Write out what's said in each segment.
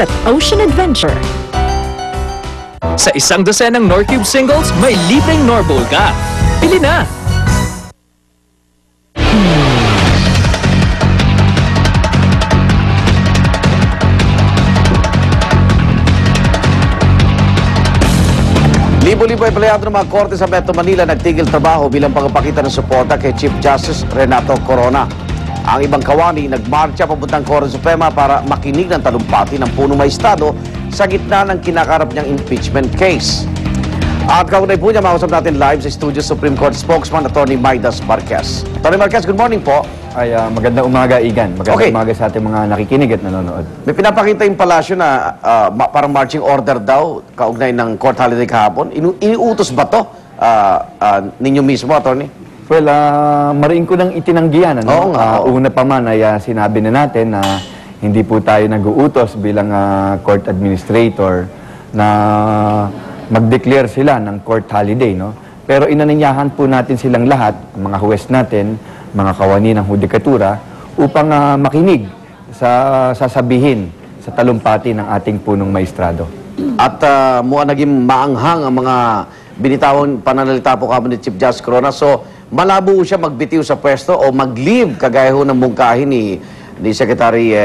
at ocean adventure. Sa isang dosenang Norcube singles, may libreng Norbowl ka. Pili na! Libo-libo empleyado ng mga korte sa Metro Manila nagtigil trabaho bilang pagpapakita ng suporta kay Chief Justice Renato Corona. Ang ibang kawani nagmarcha papuntang Korte Suprema para makinig ng talumpati ng punong maestrado sa gitna ng kinakarap niyang impeachment case. At kaunay po niya, makausap natin live sa studio Supreme Court spokesman Atty. Midas Marquez. Atty. Marquez, good morning po. Ay, magandang umaga, Igan. Magandang umaga sa ating mga nakikinig at nanonood. May pinapakita yung palasyo na parang marching order daw, kaugnay ng court holiday kahapon. Iniutos ba to ninyo mismo, Atty.? Well, mariin ko nang itinanggihan. Oo nga. Una pa man ay sinabi na natin na hindi po tayo nag-uutos bilang court administrator na mag-declare sila ng court holiday, no? Pero inaninyahan po natin silang lahat, mga huwes natin, mga kawani ng hudikatura, upang makinig sa sasabihin sa talumpati ng ating punong maestrado. At mukhang naging maanghang ang mga binitawang pananalita po kami ni Chief Justice Corona. So, malabo siya magbitiw sa pwesto o mag-leave kagaya ho ng mungkahin ni Secretary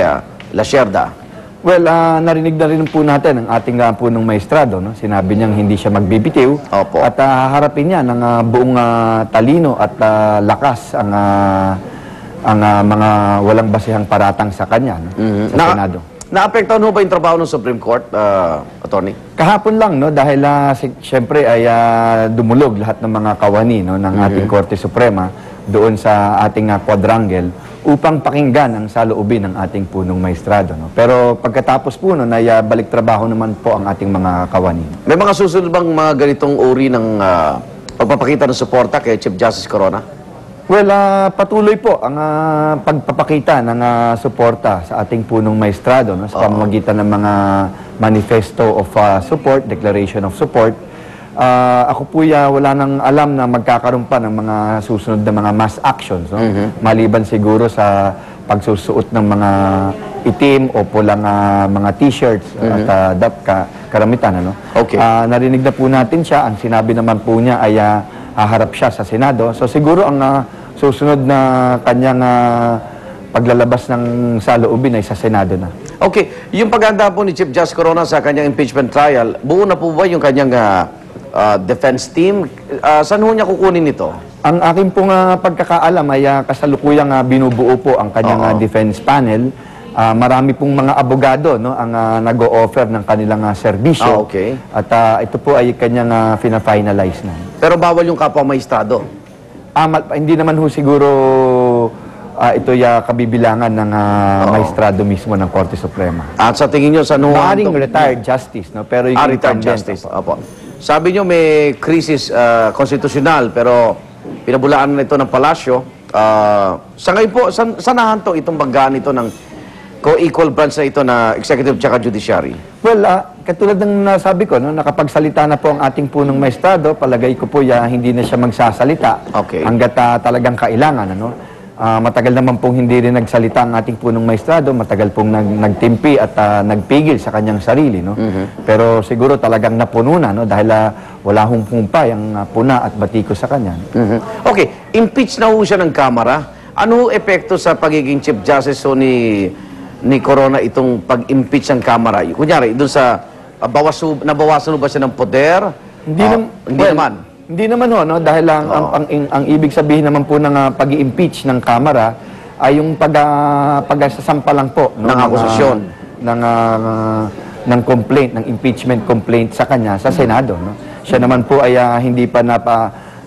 Lacerda. Well, narinig na rin po natin ang ating punong maestrado, no? Sinabi niyang hindi siya magbibitiw. Opo. At haharapin niya ng buong talino at lakas ang mga walang basihang paratang sa kanya, no? Sa Senado. Naapektuhan ho ba yung trabaho ng Supreme Court, Atty.? Kahapon lang, no? Dahil siyempre ay dumulog lahat ng mga kawani, no, ng ating Korte Suprema doon sa ating quadrangle upang pakinggan ang saloobin ng ating punong maestrado, no? Pero pagkatapos po nun ay balik trabaho naman po ang ating mga kawani. May mga susunod bang mga ganitong uri ng pagpapakita ng suporta kay Chief Justice Corona? Well, patuloy po ang pagpapakita ng suporta sa ating punong maestrado, no? Sa pamamagitan ng mga manifesto of support, declaration of support. Ako po wala nang alam na magkakaroon pa ng mga susunod na mga mass actions, no? Maliban siguro sa pagsusuot ng mga itim o pulang mga t-shirts at karamitan, ano? Okay. Narinig na po natin siya. Ang sinabi naman po niya ay haharap siya sa Senado. So siguro ang susunod na kanyang paglalabas ng saloobin ay sa Senado na. Okay. Yung paghanda po ni Chief Justice Corona sa kanyang impeachment trial, buo na po ba yung kanyang defense team? Saan ho niya kukunin ito? Ang aking pong pagkakaalam ay kasalukuyang binubuo po ang kanyang defense panel. Marami pong mga abogado, no, ang nag-o-offer ng kanilang serbisyo. Okay. At ito po ay kanyang fina-finalize na. Pero bawal yung kapwa maestrado? Hindi naman ho siguro ito kabibilangan ng maestrado mismo ng Korte Suprema. At sa tingin nyo, saan ho? Maaring retired justice, no? Pero yung retired justice. Opo. Sabi nyo may krisis konstitusyonal, pero pinabulaan na ito ng palasyo. Sa ngayon po, saan nahanto itong banggaan ito ng co-equal branch na ito na executive tsaka judiciary? Well, katulad ng nasabi ko, no, nakapagsalita na po ang ating punong maestrado, palagay ko po hindi na siya magsasalita. Okay. Hanggat talagang kailangan, ano? Matagal naman pong hindi rin nagsalita ang ating punong maestrado, matagal pong nagtimpi at nagpigil sa kanyang sarili, no? Pero siguro talagang napuno na, no? Dahil wala hong pumpay ang puna at batiko sa kanya. Okay, impeach na ho siya ng Kamara. Ano ho epekto sa pagiging Chief Justice ni Corona itong pag-impeach ng Kamara? Kunyari, doon sa nabawasan ba siya ng poder? Hindi naman. Hindi naman ho, no? Dahil ang ibig sabihin naman po ng pag-i-impeach ng Kamara ay yung pagsasampa lang po, no? Ng akusasyon. Ng complaint, ng impeachment complaint sa kanya sa Senado, no? Siya naman po ay hindi pa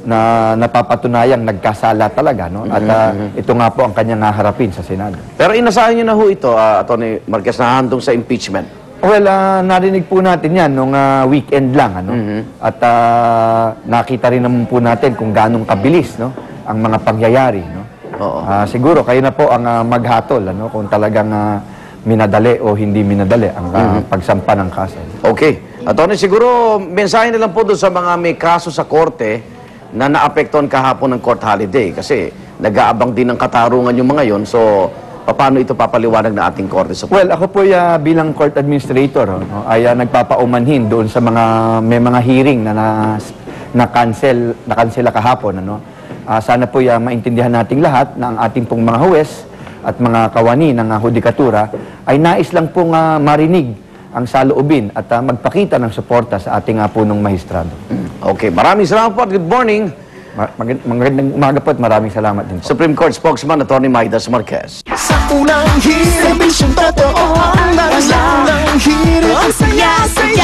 napapatunayang nagkasala talaga, no? At ito nga po ang kanyang haharapin sa Senado. Pero inasahan niyo na ho ito, Atty. Marquez, na handong sa impeachment? Well, narinig po natin yan nung weekend lang, ano? At nakita rin naman po natin kung ganong kabilis, no, ang mga pangyayari, no? Siguro kayo na po ang maghatol, ano, kung talagang minadali o hindi minadali ang pagsampa ng kaso. Okay. Atty. siguro mensahe na lang po doon sa mga may kaso sa korte na naapektuhan kahapon ng court holiday kasi nag-aabang din ng katarungan yung mga yon. So, paano ito papaliwanag ng ating Korte Suprema? Well, ako po bilang court administrator ay nagpapaumanhin doon sa may mga hearing na cancel kahapon. Sana po maintindihan nating lahat na ang ating pong mga huwes at mga kawani ng hudikatura ay nais lang pong marinig ang saloobin at magpakita ng suporta sa ating punong mahistrado. Okay, maraming salamat po at good morning. Magandang umaga po at maraming salamat din po. Supreme Court Spokesman Atty. Maidas Marquez. Sa unang hirit, serbisyong totoo ang naglalang hirit. Ang saya-saya